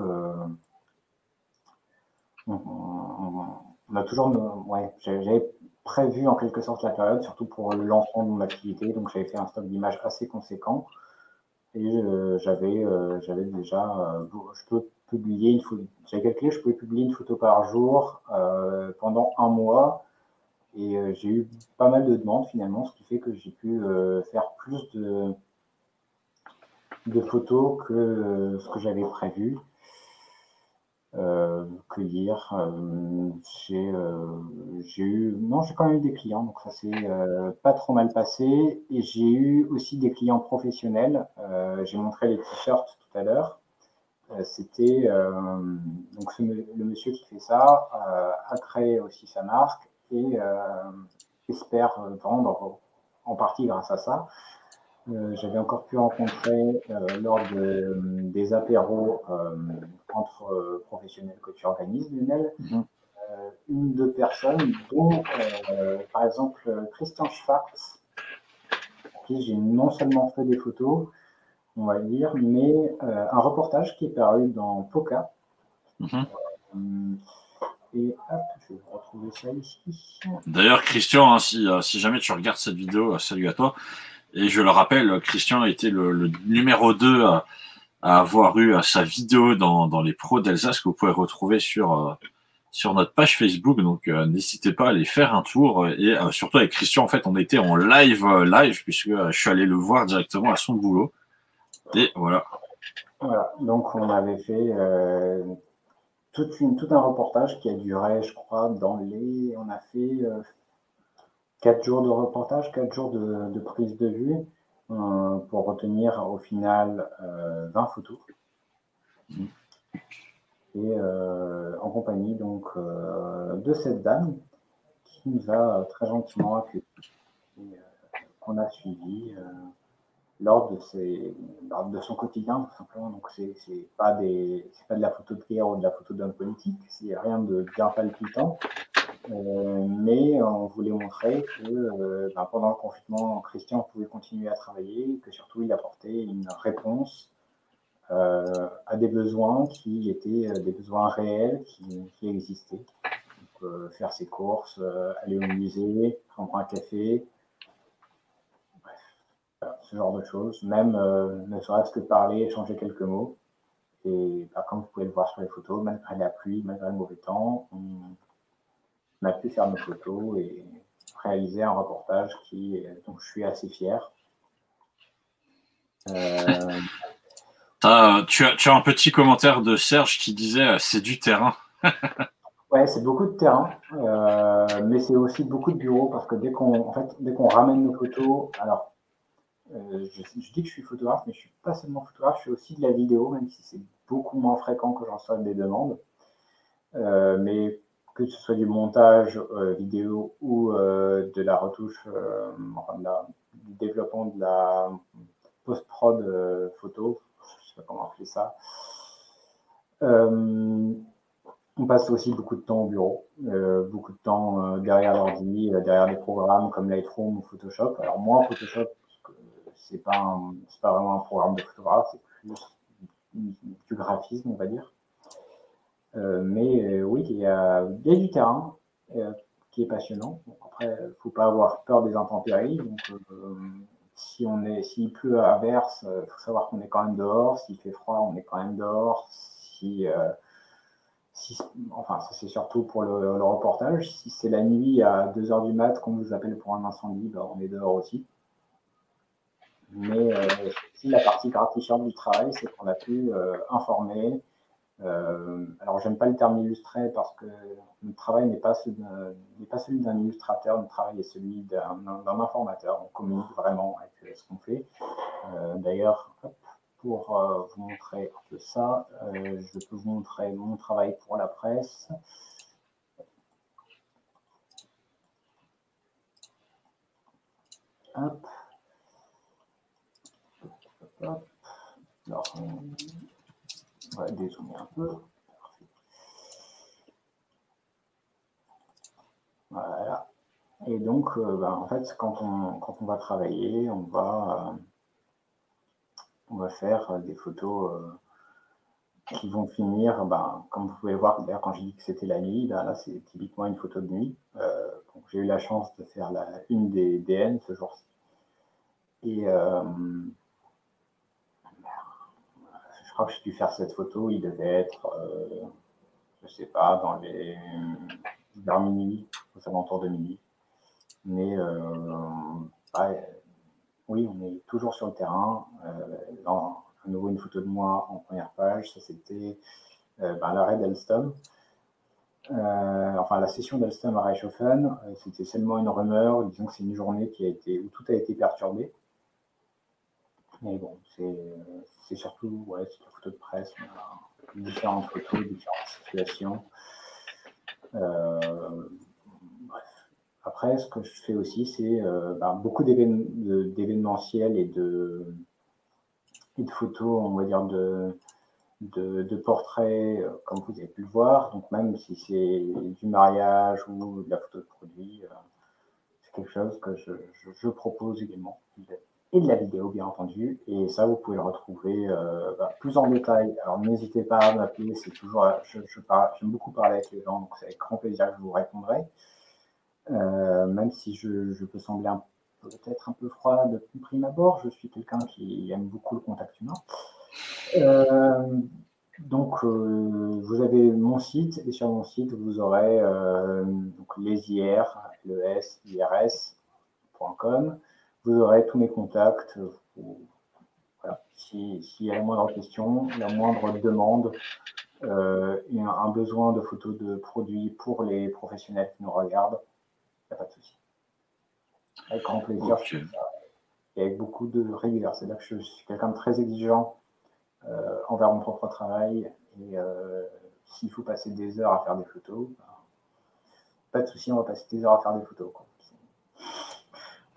on a toujours, ouais, j'avais prévu en quelque sorte la période, surtout pour le lancement de mon activité, donc j'avais fait un stock d'images assez conséquent. Et j'avais déjà, je peux publier une photo, j'avais calculé, je pouvais publier une photo par jour pendant un mois. Et j'ai eu pas mal de demandes finalement, ce qui fait que j'ai pu faire plus de photos que ce que j'avais prévu. Que dire, j'ai quand même eu des clients, donc ça s'est pas trop mal passé. Et j'ai eu aussi des clients professionnels. J'ai montré les t-shirts tout à l'heure. C'était donc le monsieur qui fait ça a créé aussi sa marque et espère vendre en partie grâce à ça. J'avais encore pu rencontrer lors des apéros entre professionnels que tu organises, Lionel, une ou deux personnes, dont par exemple Christian Schwartz, à qui j'ai non seulement fait des photos, on va dire, mais un reportage qui est paru dans Poca. Et hop, je vais retrouver ça ici. D'ailleurs, Christian, hein, si jamais tu regardes cette vidéo, salut à toi. Et je le rappelle, Christian a été le numéro 2 à avoir eu sa vidéo dans les pros d'Alsace que vous pouvez retrouver sur notre page Facebook. Donc, n'hésitez pas à aller faire un tour. Et surtout avec Christian, en fait, on était en live, puisque je suis allé le voir directement à son boulot. Et voilà. Voilà, donc on avait fait tout un reportage qui a duré, je crois, on a fait 4 jours de reportage, 4 jours de prise de vue pour retenir au final 20 photos. Et en compagnie donc de cette dame qui nous a très gentiment accueillis et qu'on a suivi lors de son quotidien tout simplement. Donc c'est pas de la photo de guerre ou de la photo d'homme politique, c'est rien de bien palpitant. Mais on voulait montrer que pendant le confinement, Christian pouvait continuer à travailler, que surtout il apportait une réponse à des besoins qui étaient des besoins réels qui existaient. Donc, faire ses courses, aller au musée, prendre un café, bref, voilà, ce genre de choses. Même ne serait-ce que parler, échanger quelques mots. Et comme vous pouvez le voir sur les photos, malgré la pluie, malgré le mauvais temps, on a pu faire nos photos et réaliser un reportage dont je suis assez fier. Tu as un petit commentaire de Serge qui disait c'est du terrain. Ouais, c'est beaucoup de terrain, mais c'est aussi beaucoup de bureaux parce que dès qu'on ramène nos photos, alors je dis que je suis photographe, mais je suis pas seulement photographe, je fais aussi de la vidéo, même si c'est beaucoup moins fréquent que j'en reçoive des demandes. Mais que ce soit du montage vidéo ou de la retouche, du développement de la post-prod photo, je sais pas comment appeler ça. On passe aussi beaucoup de temps au bureau, beaucoup de temps derrière l'ordi, derrière des programmes comme Lightroom ou Photoshop. Alors moi, Photoshop, c'est pas vraiment un programme de photographe, c'est plus du graphisme, on va dire. Mais oui, il y a du terrain qui est passionnant. Bon, après, il ne faut pas avoir peur des intempéries. Donc, s'il pleut à verse, il faut savoir qu'on est quand même dehors. S'il fait froid, on est quand même dehors. Enfin, ça c'est surtout pour le reportage. Si c'est la nuit à 2h du mat qu'on vous appelle pour un incendie, ben, on est dehors aussi. Mais si la partie gratifiante du travail, c'est qu'on a pu informer. Alors, j'aime pas le terme illustré parce que notre travail n'est pas celui d'un illustrateur, notre travail est celui d'un informateur. On communique vraiment avec ce qu'on fait. D'ailleurs, pour vous montrer un peu ça, je peux vous montrer mon travail pour la presse. Hop. Hop. Alors, on va dézoomer un peu. Voilà. Et donc, en fait, quand on va travailler, on va faire des photos qui vont finir, comme vous pouvez voir, d'ailleurs, quand j'ai dit que c'était la nuit, là, c'est typiquement une photo de nuit. J'ai eu la chance de faire une des DN ce jour-ci. Et je crois que j'ai dû faire cette photo, il devait être, je sais pas, vers minuit, aux alentours de minuit. Mais oui, on est toujours sur le terrain. À nouveau, une photo de moi en première page. Ça, c'était l'arrêt d'Alstom. Enfin, la session d'Alstom à Reichshofen, c'était seulement une rumeur. Disons que c'est une journée où tout a été perturbé. Mais bon, c'est surtout c'est une photo de presse. On a différentes photos, différentes situations. Bref. Après, ce que je fais aussi, c'est beaucoup d'événementiels et de photos, on va dire, de portraits, comme vous avez pu le voir. Donc, même si c'est du mariage ou de la photo de produit, c'est quelque chose que je propose également. Et de la vidéo, bien entendu. Et ça, vous pouvez le retrouver plus en détail. Alors, n'hésitez pas à m'appeler. C'est toujours, j'aime beaucoup parler avec les gens, donc c'est avec grand plaisir que je vous répondrai. Même si je peux sembler peut-être un peu froid de prime abord, je suis quelqu'un qui aime beaucoup le contact humain. Donc, vous avez mon site, et sur mon site, vous aurez donc lesirs.com. Vous aurez tous mes contacts. Voilà. S'il y a la moindre question, la moindre demande, et un besoin de photos de produits pour les professionnels qui nous regardent, il n'y a pas de souci. Avec grand plaisir, je fais ça. Et avec beaucoup de rigueur. C'est-à-dire que je suis quelqu'un de très exigeant envers mon propre travail. Et s'il faut passer des heures à faire des photos, pas de souci, on va passer des heures à faire des photos, quoi.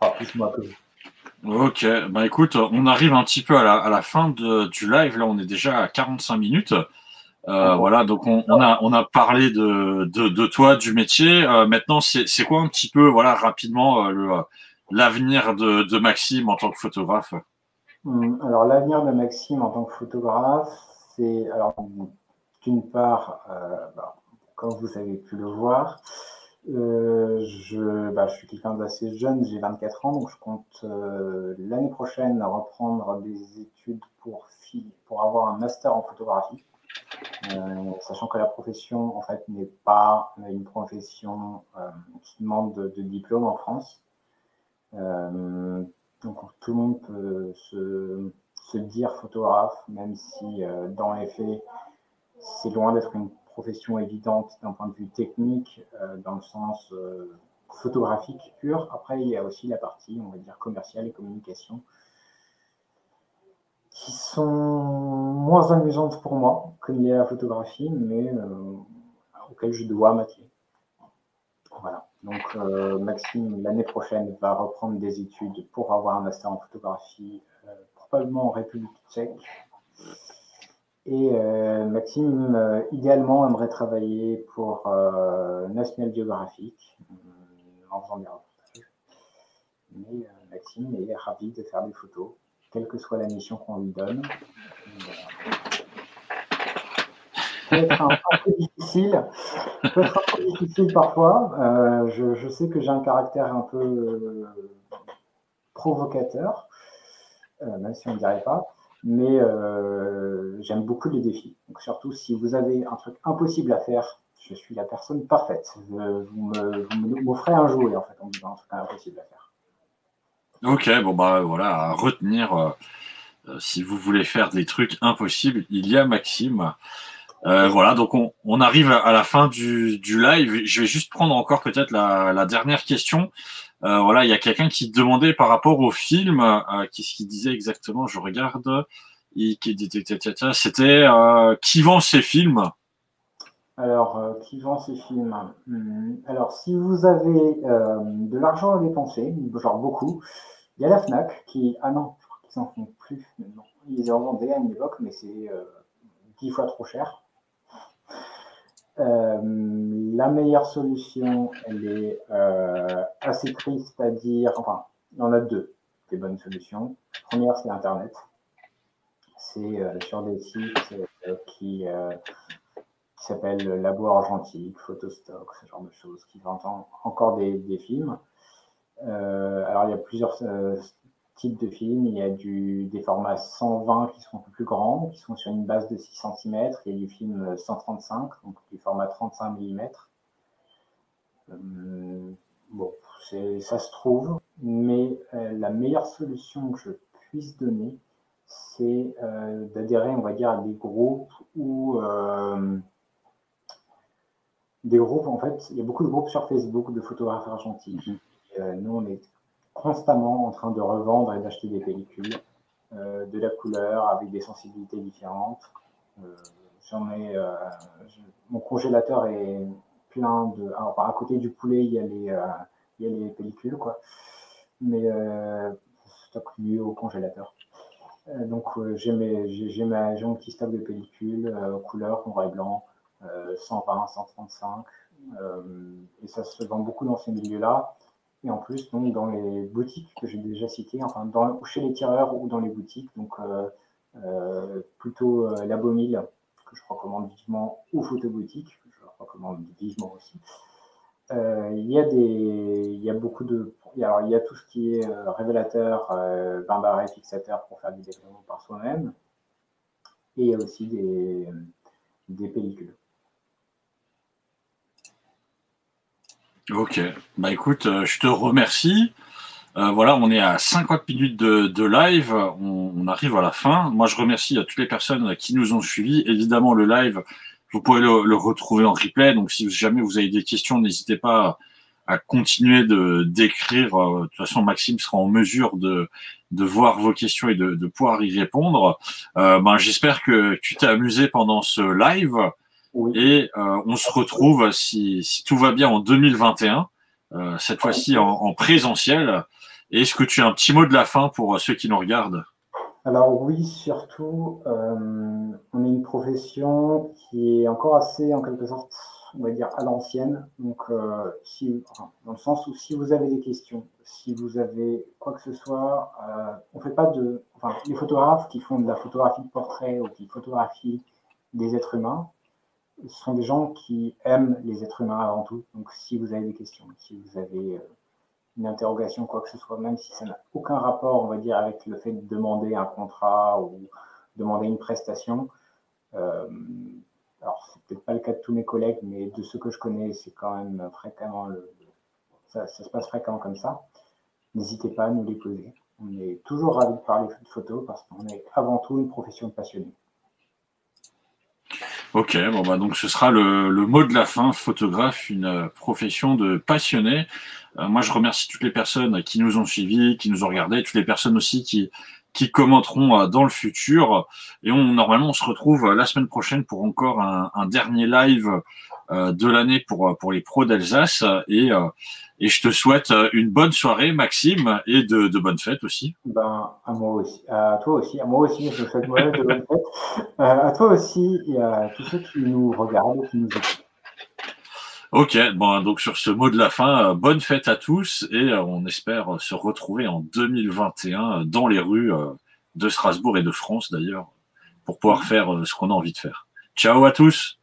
Enfin, plus moi que vous. Ok, bah écoute, on arrive un petit peu à la fin du live. Là, on est déjà à 45 minutes. Voilà, donc on a parlé de toi, du métier. Maintenant, c'est quoi un petit peu, voilà, rapidement, l'avenir de Maxime en tant que photographe? Alors, l'avenir de Maxime en tant que photographe, c'est, alors, d'une part, comme vous avez pu le voir, je suis quelqu'un d'assez jeune, j'ai 24 ans, donc je compte l'année prochaine reprendre des études pour avoir un master en photographie, sachant que la profession, en fait, n'est pas une profession qui demande de diplôme en France. Donc tout le monde peut se dire photographe, même si dans les faits, c'est loin d'être une profession évidente d'un point de vue technique, dans le sens photographique pur. Après, il y a aussi la partie, on va dire, commerciale et communication, qui sont moins amusantes pour moi que la photographie, mais auxquelles je dois m'atteler. Voilà. Donc Maxime, l'année prochaine, va reprendre des études pour avoir un master en photographie, probablement en République tchèque. Et Maxime, idéalement, aimerait travailler pour National Geographic en faisant des reportages. Mais Maxime est ravi de faire des photos, quelle que soit la mission qu'on lui donne. Ça peut être un peu difficile parfois. Je sais que j'ai un caractère un peu provocateur, même si on ne dirait pas, mais j'aime beaucoup les défis. Donc surtout si vous avez un truc impossible à faire, je suis la personne parfaite. Vous m'offrez un jouet en fait en me disant un truc impossible à faire. Ok, bon bah voilà, à retenir, si vous voulez faire des trucs impossibles, il y a Maxime. Voilà, donc on arrive à la fin du live. Je vais juste prendre encore peut-être la dernière question. Voilà, il y a quelqu'un qui demandait par rapport au film, qu'est-ce qu'il disait exactement? Je regarde. C'était qui vend ces films? Alors, qui vend ces films? Alors, si vous avez de l'argent à dépenser, genre beaucoup, il y a la Fnac qui... Ah non, je crois qu'ils n'en font plus maintenant. Ils en vendaient à une époque, mais c'est 10 fois trop cher. La meilleure solution, elle est assez triste à dire. Enfin, il y en a deux, des bonnes solutions. La première, c'est Internet. C'est sur des sites qui s'appellent Labo Argentique, Photostock, ce genre de choses, qui vendent encore des films. Alors, il y a plusieurs types de films. Il y a des formats 120 qui sont un peu plus grands, qui sont sur une base de 6 cm. Il y a du film 135, donc du format 35 mm. Bon, ça se trouve, mais la meilleure solution que je puisse donner, c'est d'adhérer, on va dire, à des groupes où des groupes, en fait, il y a beaucoup de groupes sur Facebook de photographes argentiques. Nous, on est constamment en train de revendre et d'acheter des pellicules de la couleur avec des sensibilités différentes. Mon congélateur est plein de. Alors, à côté du poulet, il y a les pellicules, quoi. Mais stock lié au congélateur. Donc, j'ai mon petit stock de pellicules couleur, noir et blanc, 120, 135. Et ça se vend beaucoup dans ces milieux-là. Et en plus, donc, dans les boutiques que j'ai déjà citées, enfin, chez les tireurs ou dans les boutiques, donc plutôt Labomil, que je recommande vivement, ou Photoboutique, que je recommande vivement aussi. Il y a beaucoup de. Alors, il y a tout ce qui est révélateur, bain d'arrêt, fixateur pour faire du développement par soi-même. Et il y a aussi des pellicules. Ok, bah écoute, je te remercie. Voilà, on est à 50 minutes de live. On arrive à la fin. Moi, je remercie toutes les personnes qui nous ont suivis. Évidemment, le live, vous pouvez le retrouver en replay. Donc, si jamais vous avez des questions, n'hésitez pas à continuer d'écrire. De toute façon, Maxime sera en mesure de voir vos questions et de pouvoir y répondre. J'espère que tu t'es amusé pendant ce live. Oui. Et on se retrouve, si tout va bien, en 2021, cette fois-ci en présentiel. Et est-ce que tu as un petit mot de la fin pour ceux qui nous regardent? Alors oui, surtout, on est une profession qui est encore assez, en quelque sorte, on va dire, à l'ancienne. Donc, dans le sens où si vous avez des questions, si vous avez quoi que ce soit, on fait pas de... Enfin, les photographes qui font de la photographie de portrait ou qui photographient des êtres humains, ce sont des gens qui aiment les êtres humains avant tout. Donc, si vous avez des questions, si vous avez une interrogation, quoi que ce soit, même si ça n'a aucun rapport, on va dire, avec le fait de demander un contrat ou demander une prestation. Alors, c'est peut-être pas le cas de tous mes collègues, mais de ceux que je connais, c'est quand même fréquemment, ça se passe fréquemment comme ça. N'hésitez pas à nous les poser. On est toujours ravis de parler de photo parce qu'on est avant tout une profession de passionnés. Ok, donc ce sera le mot de la fin. Photographe, une profession de passionné. Moi, je remercie toutes les personnes qui nous ont suivis, qui nous ont regardés, toutes les personnes aussi qui commenteront dans le futur. Et normalement, on se retrouve la semaine prochaine pour encore un dernier live de l'année pour les pros d'Alsace. Et je te souhaite une bonne soirée, Maxime, et de bonnes fêtes aussi. À moi aussi, à toi aussi, à moi aussi, je te souhaite de bonnes fêtes. À toi aussi et à tous ceux qui nous regardent et qui nous écoutent. Ok, donc sur ce mot de la fin, bonne fête à tous et on espère se retrouver en 2021 dans les rues de Strasbourg et de France d'ailleurs pour pouvoir faire ce qu'on a envie de faire. Ciao à tous!